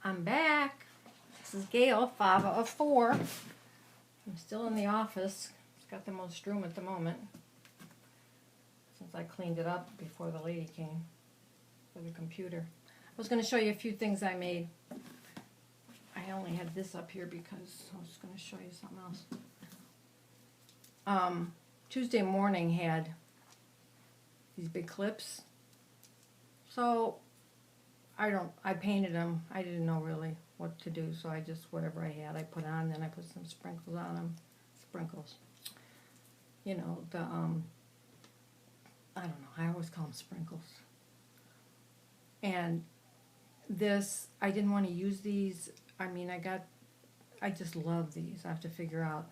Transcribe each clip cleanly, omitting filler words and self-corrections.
I'm back. This is Gail, Fava of 4. I'm still in the office. It's got the most room at the moment since I cleaned it up before the lady came for the computer. I was going to show you a few things I made. I only had this up here because I was going to show you something else. Tuesday morning had these big clips. So I painted them. I didn't know really what to do, so I just, whatever I had, I put on, then I put some sprinkles on them. Sprinkles. You know, the, I don't know, I always call them sprinkles. And this, I didn't want to use these. I mean, I just love these. I have to figure out,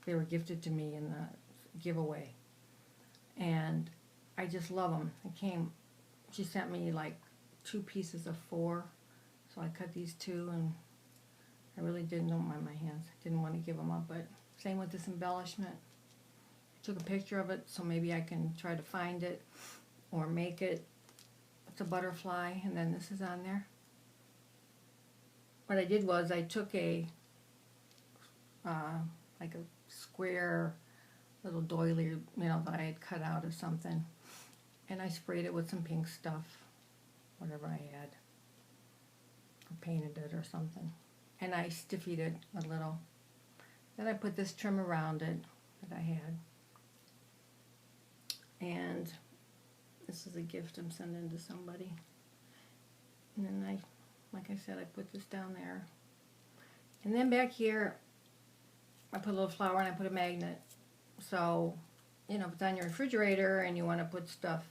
they were gifted to me in the giveaway. And I just love them. She sent me like 2 pieces of 4. So I cut these 2, and I really don't mind my hands. I didn't want to give them up, but same with this embellishment. I took a picture of it, so maybe I can try to find it or make it. It's a butterfly, and then this is on there. What I did was I took like a square little doily, you know, that I had cut out of something, and I sprayed it with some pink stuff, whatever I had, or painted it or something, and I stiffied it a little. Then I put this trim around it that I had, and this is a gift I'm sending to somebody. And then like I said, I put this down there, and then back here I put a little flower and I put a magnet. So, you know, if it's on your refrigerator and you want to put stuff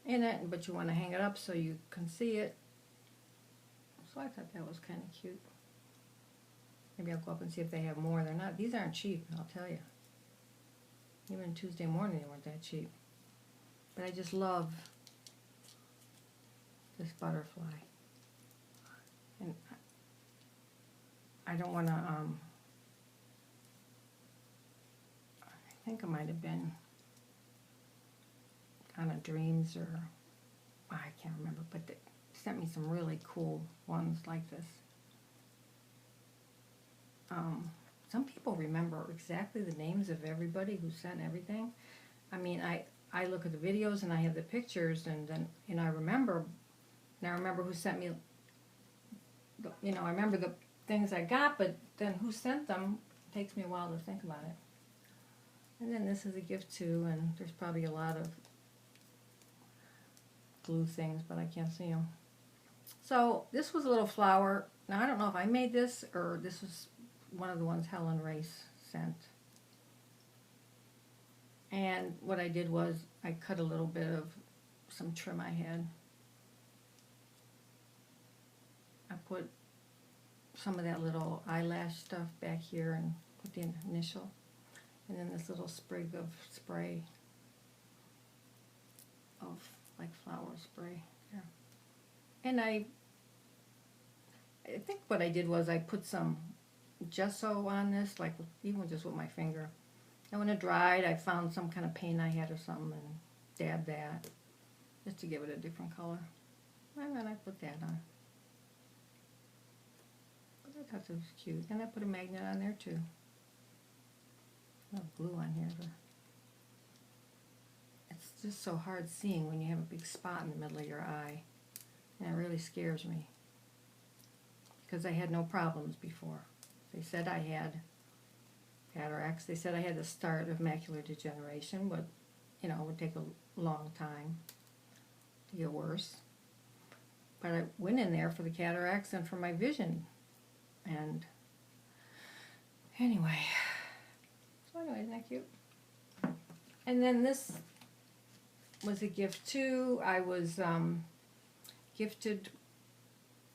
in it, but you want to hang it up so you can see it. So I thought that was kind of cute. Maybe I'll go up and see if they have more. They're not. These aren't cheap, I'll tell you. Even Tuesday morning they weren't that cheap. But I just love this butterfly. And I don't want to, I think it might have been on a Dreams, or I can't remember, but they sent me some really cool ones like this. Some people remember exactly the names of everybody who sent everything. I mean, I look at the videos and I have the pictures, and then, you know, I remember who sent me, you know, I remember the things I got, but then who sent them takes me a while to think about it. And then this is a gift too, and there's probably a lot of glue things, but I can't see them. So this was a little flower. Now I don't know if I made this or this was one of the ones Helen Race sent. And what I did was I cut a little bit of some trim I had. I put some of that little eyelash stuff back here and put the initial. And then this little sprig of spray, of like flower spray there. And I think what I did was I put some gesso on this, like even just with my finger. And when it dried, I found some kind of paint I had or something and dabbed that, just to give it a different color. And then I put that on. But I thought it was cute. And I put a magnet on there too. No glue on here, but it's just so hard seeing when you have a big spot in the middle of your eye, and it really scares me because I had no problems before. They said I had cataracts. They said I had the start of macular degeneration, but you know, it would take a long time to get worse. But I went in there for the cataracts and for my vision, and anyway. Anyway, isn't that cute? And then this was a gift too. I was gifted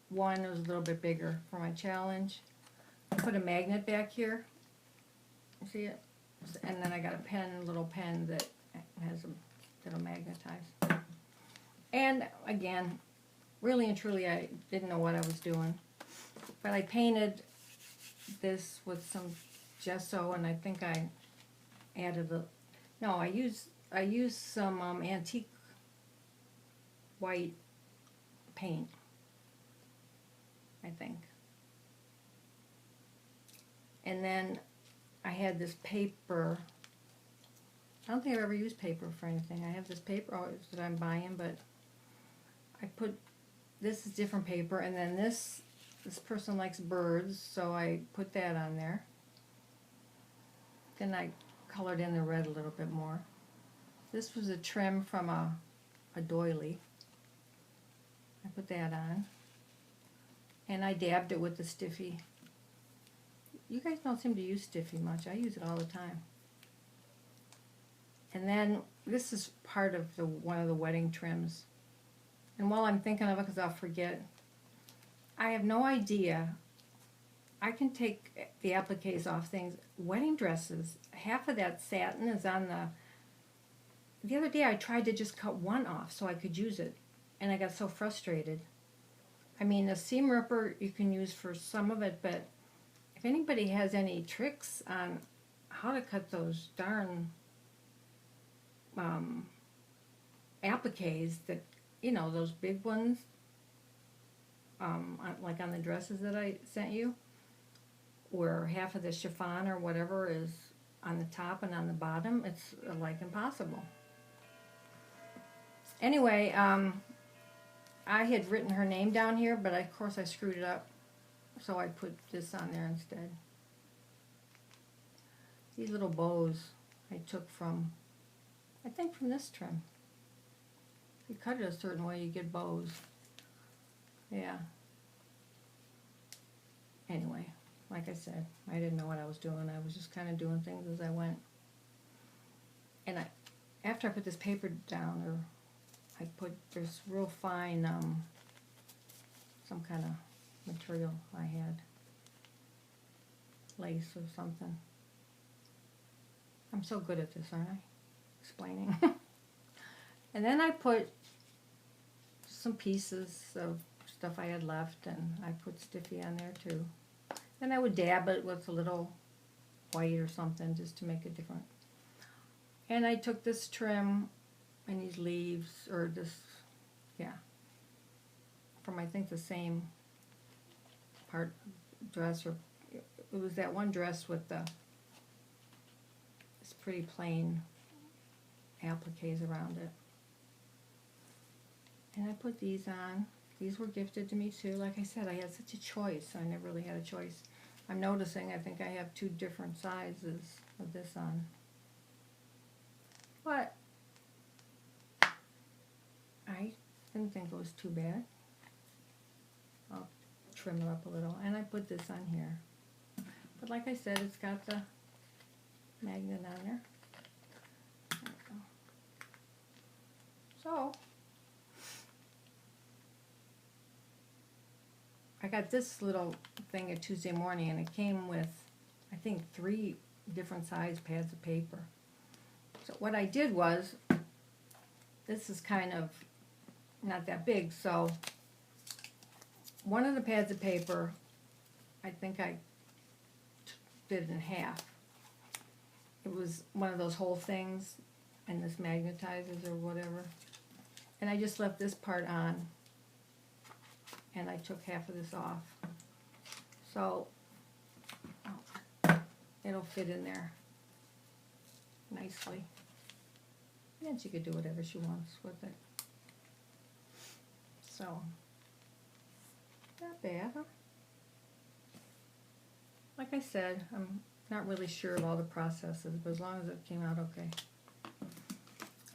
one that was a little bit bigger for my challenge. I put a magnet back here. You see it? And then I got a little pen that has that'll magnetize. And again, really and truly, I didn't know what I was doing, but I painted this with some gesso, and I think I added I used some antique white paint, And then I had this paper. I don't think I've ever used paper for anything. I have this paper that I'm buying, but I put, this is different paper, and then this person likes birds, so I put that on there. Then I colored in the red a little bit more. This was a trim from a doily. I put that on. And I dabbed it with the stiffy. You guys don't seem to use stiffy much. I use it all the time. And then this is part of one of the wedding trims. And while I'm thinking of it, because I'll forget, I have no idea. I can take the appliques off things. Wedding dresses, half of that satin is on the other day I tried to just cut one off so I could use it. And I got so frustrated. I mean, a seam ripper you can use for some of it, but if anybody has any tricks on how to cut those darn appliques, that, you know, those big ones, like on the dresses that I sent you, where half of the chiffon or whatever is on the top and on the bottom, it's like impossible. Anyway, I had written her name down here, but of course I screwed it up, so I put this on there instead. These little bows I took from, I think from this trim. If you cut it a certain way, you get bows. Yeah. Anyway, like I said, I didn't know what I was doing. I was just kind of doing things as I went. And after I put this paper down, or I put this real fine, some kind of material I had, lace or something. I'm so good at this, aren't I? Explaining. And then I put some pieces of stuff I had left, and I put stiffy on there too. Then I would dab it with a little white or something just to make it different. And I took this trim and these leaves, or this, yeah, from I think the same part dress, or it was that one dress with this pretty plain appliques around it. And I put these on. These were gifted to me too. Like I said, I had such a choice. I never really had a choice. I'm noticing I think I have 2 different sizes of this on. But I didn't think it was too bad. I'll trim it up a little. And I put this on here. But like I said, it's got the magnet on there. There we go. So, I got this little thing at Tuesday morning, and it came with, I think, 3 different size pads of paper. So what I did was, this is kind of not that big, so one of the pads of paper, I think I did in half. It was one of those whole things, and this magnetizes or whatever. And I just left this part on, and I took half of this off. So it'll fit in there nicely. And she could do whatever she wants with it. So, not bad, huh? Like I said, I'm not really sure of all the processes, but as long as it came out okay.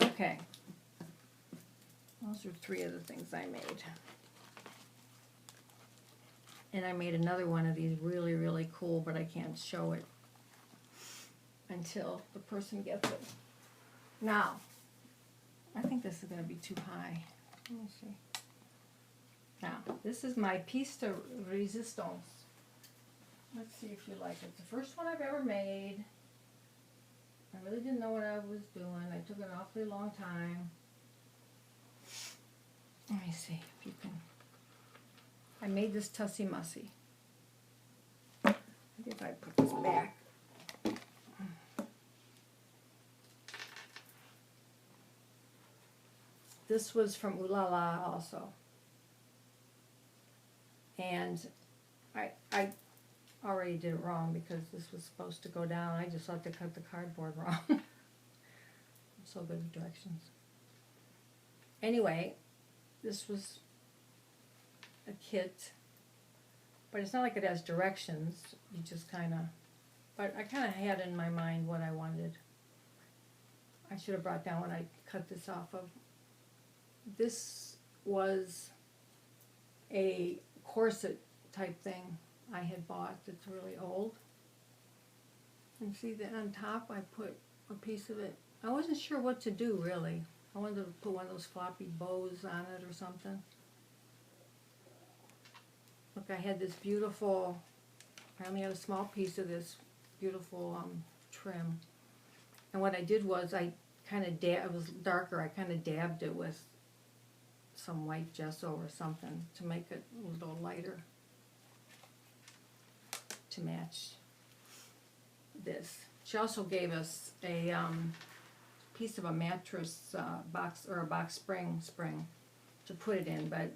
Okay. Those are 3 of the things I made. And I made another one of these really, really cool, but I can't show it until the person gets it. Now, I think this is going to be too high. Let me see. Now, this is my piece de resistance. Let's see if you like it. It's the first one I've ever made. I really didn't know what I was doing. I took an awfully long time. Let me see if you can. I made this Tussie Mussie. Maybe if I put this back. This was from OohLaLa also. And I already did it wrong because this was supposed to go down. I just thought they cut the cardboard wrong. I'm so good with directions. Anyway, this was a kit, but it's not like it has directions. You just kind of, but I kind of had in my mind what I wanted. I should have brought down what I cut this off of. This was a corset type thing I had bought that's really old. And see that on top I put a piece of it. I wasn't sure what to do really. I wanted to put one of those floppy bows on it or something. Look, I had this beautiful, I only had a small piece of this beautiful trim. And what I did was I kind of it was darker, I kind of dabbed it with some white gesso or something to make it a little lighter to match this. She also gave us a piece of a mattress box or a box spring to put it in, but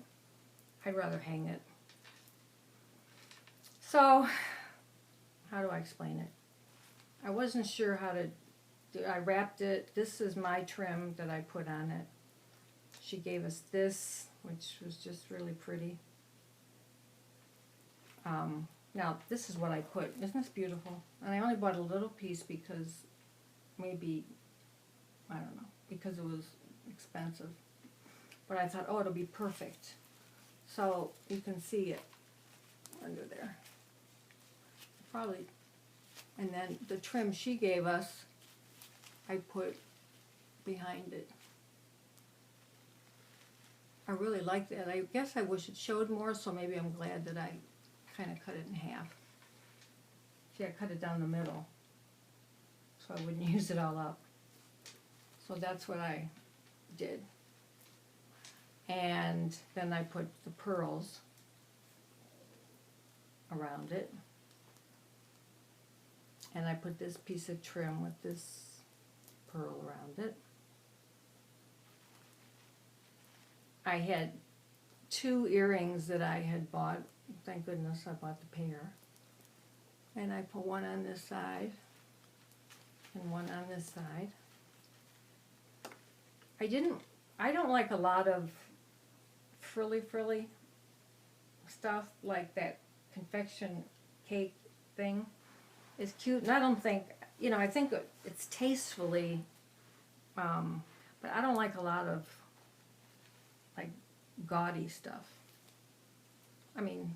I'd rather hang it. So, how do I explain it? I wasn't sure how to do. I wrapped it. This is my trim that I put on it. She gave us this, which was just really pretty. Now, this is what I put. Isn't this beautiful? And I only bought a little piece because maybe, I don't know, because it was expensive. But I thought, oh, it'll be perfect. So you can see it under there. Probably. And then the trim she gave us, I put behind it. I really like that. I guess I wish it showed more, so maybe I'm glad that I kind of cut it in half. See, I cut it down the middle, so I wouldn't use it all up. So that's what I did. And then I put the pearls around it. And I put this piece of trim with this pearl around it. I had 2 earrings that I had bought. Thank goodness I bought the pair. And I put one on this side and one on this side. I don't like a lot of frilly stuff like that confection cake thing. It's cute, and I don't think, I think it's tastefully, but I don't like a lot of like gaudy stuff. I mean,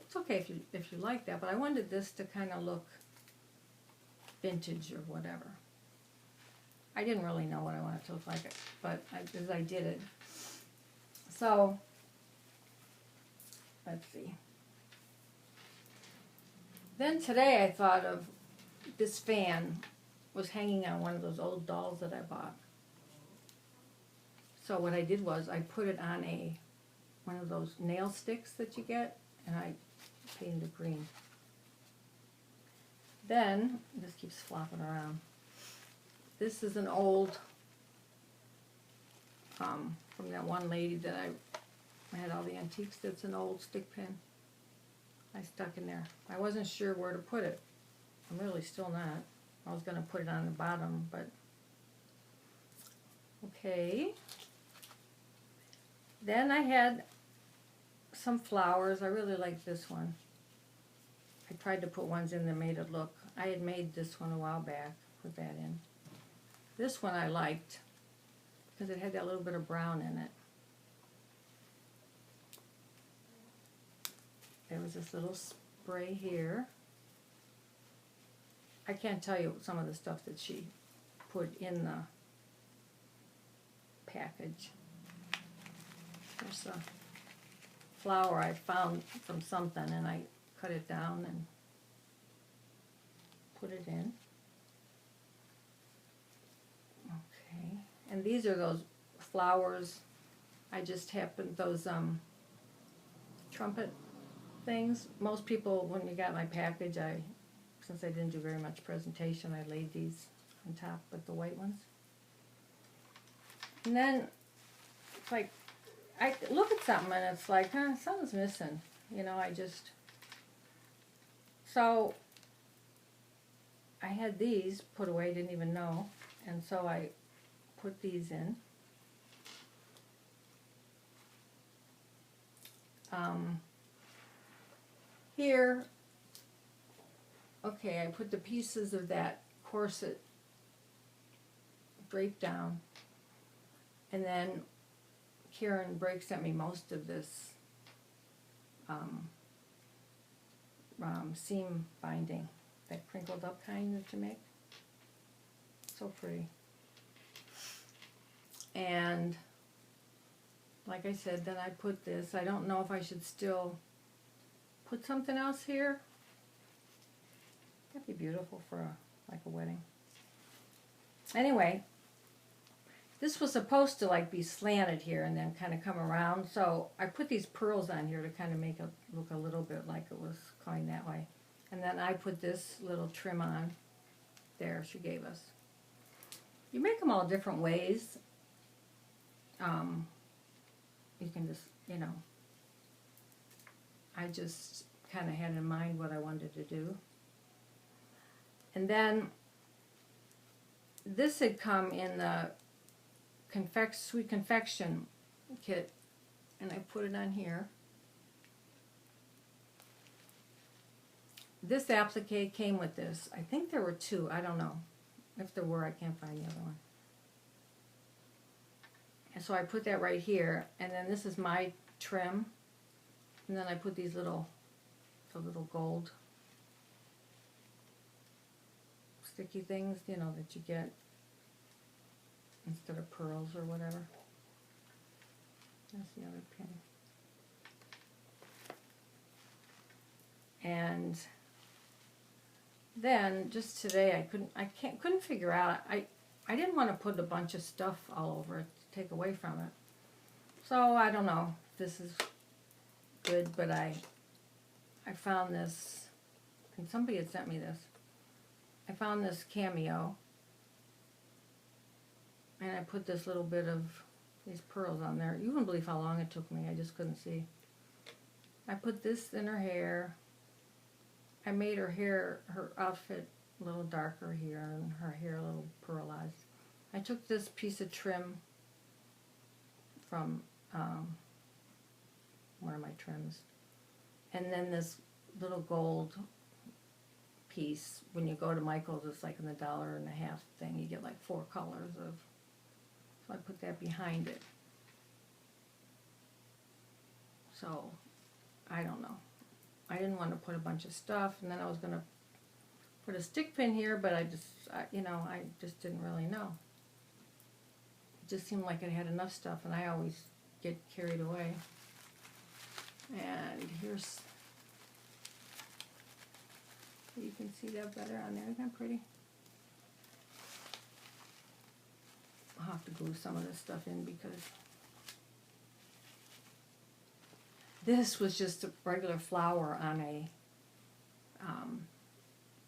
it's okay if you like that, but I wanted this to kind of look vintage or whatever. I didn't really know what I wanted to look like, but as I did it. So, let's see. Then today I thought of this fan was hanging on one of those old dolls that I bought. So what I did was I put it on one of those nail sticks that you get, and I painted it green. Then, this keeps flopping around. This is an old, from that one lady that I had all the antiques. That's an old stick pin I stuck in there. I wasn't sure where to put it. I'm really still not. I was going to put it on the bottom, but okay. Then I had some flowers. I really like this one. I tried to put ones in that made it look. I had made this one a while back. Put that in. This one I liked because it had that little bit of brown in it. There was this little spray here. I can't tell you some of the stuff that she put in the package. There's a flower I found from something, and I cut it down and put it in. Okay, and these are those flowers. I just happened, those trumpet things. Most people, when you got my package, since I didn't do very much presentation, I laid these on top with the white ones. And then, it's like, I look at something and it's like, something's missing. I just So I had these put away, didn't even know, and so I put these in. Here, okay, I put the pieces of that corset draped down, and then Karen Brake sent me most of this seam binding, that crinkled up kind that you make. So pretty. And like I said, then I put this. I don't know if I should still put something else here. That'd be beautiful for like a wedding. Anyway, this was supposed to like be slanted here and then kind of come around. So I put these pearls on here to kind of make it look a little bit like it was going that way. And then I put this little trim on there she gave us. You make them all different ways. You can just, you know, I just kind of had in mind what I wanted to do. And then this had come in the sweet confection kit, and I put it on here. This applique came with this. I think there were two. I don't know. If there were, I can't find the other one. And so I put that right here, and then this is my trim, and then I put these little gold sticky things, you know, that you get instead of pearls or whatever. That's the other pin. And then just today I couldn't figure out, I didn't want to put a bunch of stuff all over it to take away from it. So I don't know if this is good, but I found this, and somebody had sent me this. I found this cameo, and I put this little bit of these pearls on there. You wouldn't believe how long it took me. I just couldn't see. I put this in her hair. I made her outfit a little darker here, and her hair a little pearlized. I took this piece of trim from one of my trims, and then this little gold piece. When you go to Michael's, it's like in the $1.50 thing. You get like 4 colors of. So I put that behind it. So I don't know. I didn't want to put a bunch of stuff, and then I was going to put a stick pin here, but I just didn't really know. It just seemed like it had enough stuff, and I always get carried away. And here's, you can see that better on there. Isn't that pretty? I'll have to glue some of this stuff in because this was just a regular flower on a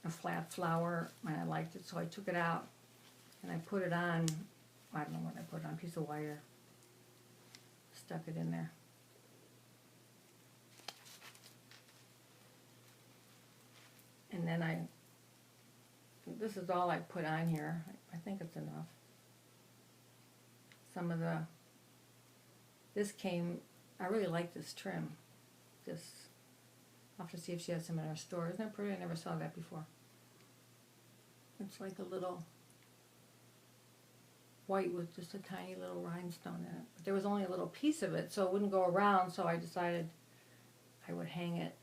flat flower, and I liked it, so I took it out and I put it on, I don't know what I put it on, a piece of wire, stuck it in there. And then this is all I put on here. I think it's enough. Some of this came, I really like this trim. I'll have to see if she has some in her store. Isn't that pretty? I never saw that before. It's like a little white with just a tiny little rhinestone in it. But there was only a little piece of it, so it wouldn't go around, so I decided I would hang it.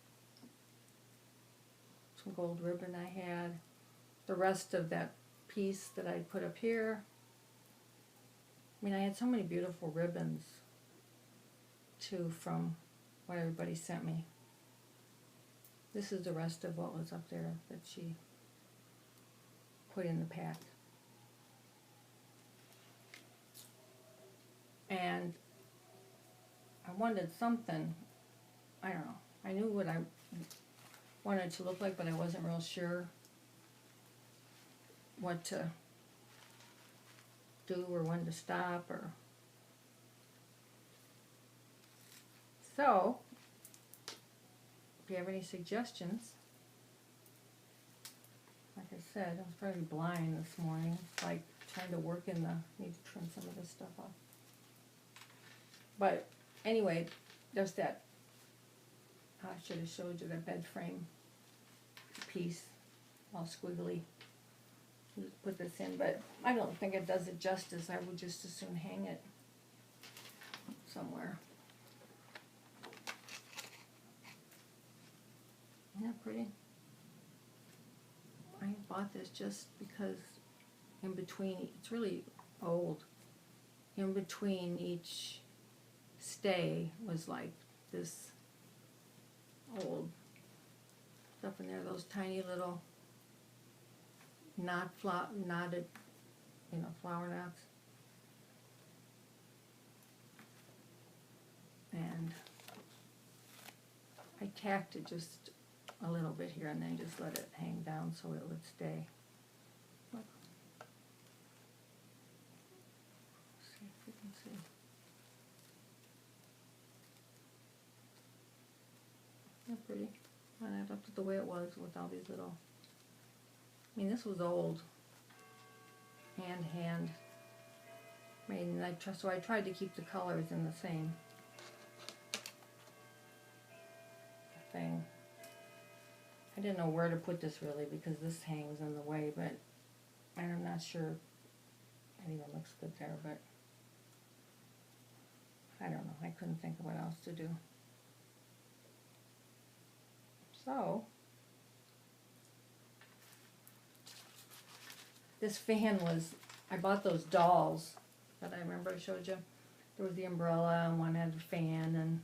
Some gold ribbon I had. The rest of that piece that I put up here. I mean, I had so many beautiful ribbons, too, from what everybody sent me. This is the rest of what was up there that she put in the pack. And I wanted something, I don't know, I knew what I wanted it to look like, but I wasn't real sure what to do or when to stop, or so if you have any suggestions, like I said, I was very blind this morning. It's like trying to work in the, need to trim some of this stuff off. But anyway, there's that, I should have showed you that bed frame piece, all squiggly. Put this in, but I don't think it does it justice. I would just as soon hang it somewhere. Isn't that pretty? I bought this just because in between, it's really old, in between each stay was like this old stuff in there, those tiny little knotted, you know, flower knots. And I tacked it just a little bit here and then just let it hang down so it would stay. Look. See if you can see. Isn't that pretty? And I left it the way it was with all these little, I mean, this was old and hand made, and so I tried to keep the colors in the same thing. I didn't know where to put this really because this hangs in the way, but I'm not sure it even looks good there, but I don't know. I couldn't think of what else to do. So, this fan was, I bought those dolls that I remember I showed you. There was the umbrella and one had a fan, and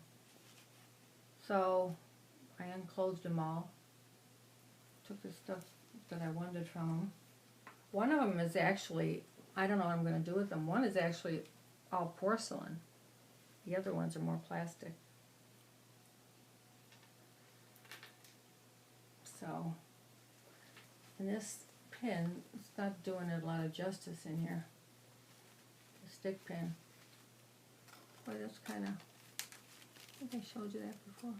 so I unclosed them all. Took the stuff that I wanted from them. One of them is actually, I don't know what I'm going to do with them. One is actually all porcelain. The other ones are more plastic. So, and this pin, it's not doing it a lot of justice in here. The stick pin. Boy, that's kind of, I think I showed you that before.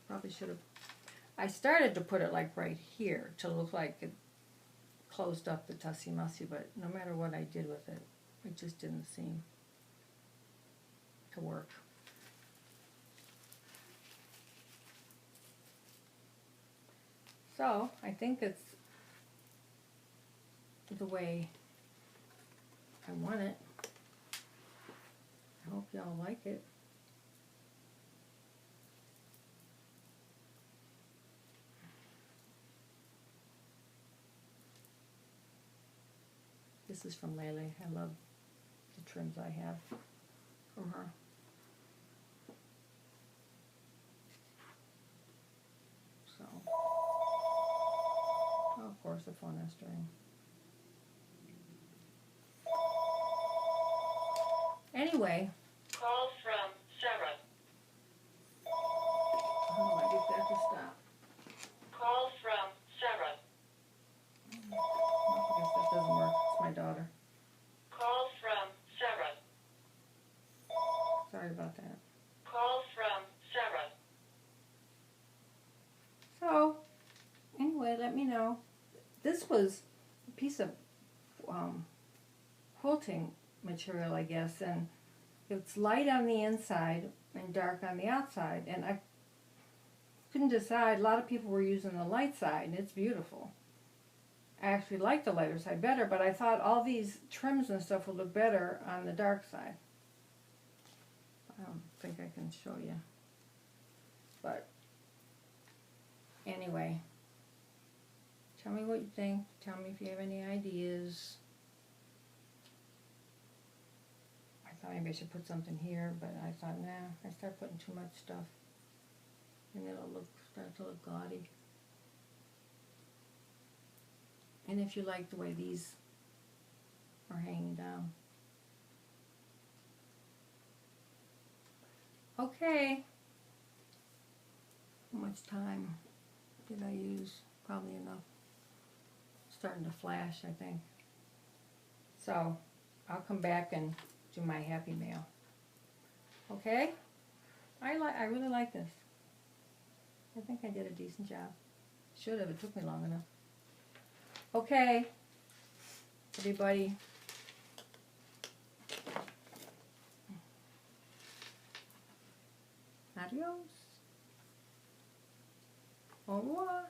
Probably should have. I started to put it like right here to look like it closed up the Tussie Mussie, but no matter what I did with it, it just didn't seem to work. So, I think it's the way I want it. I hope y'all like it. This is from Lele. I love the trims I have from her. So, oh, of course, the phone has to ring. Anyway. Call from Sarah. How do I get that to stop? Call from Sarah. I guess that doesn't work. It's my daughter. Call from Sarah. Sorry about that. Call from Sarah. So, anyway, let me know. This was a piece of quilting material, I guess, and it's light on the inside and dark on the outside, and I couldn't decide. A lot of people were using the light side, and it's beautiful. I actually like the lighter side better, but I thought all these trims and stuff would look better on the dark side. I don't think I can show you, but anyway, tell me what you think. Tell me if you have any ideas. I thought maybe I should put something here, but I thought, nah, I start putting too much stuff and it'll start to look gaudy. And if you like the way these are hanging down. Okay. How much time did I use? Probably enough. Starting to flash, I think. So, I'll come back and do my happy mail. Okay? I really like this. I think I did a decent job. Should have. It took me long enough. Okay, everybody. Adios. Au revoir.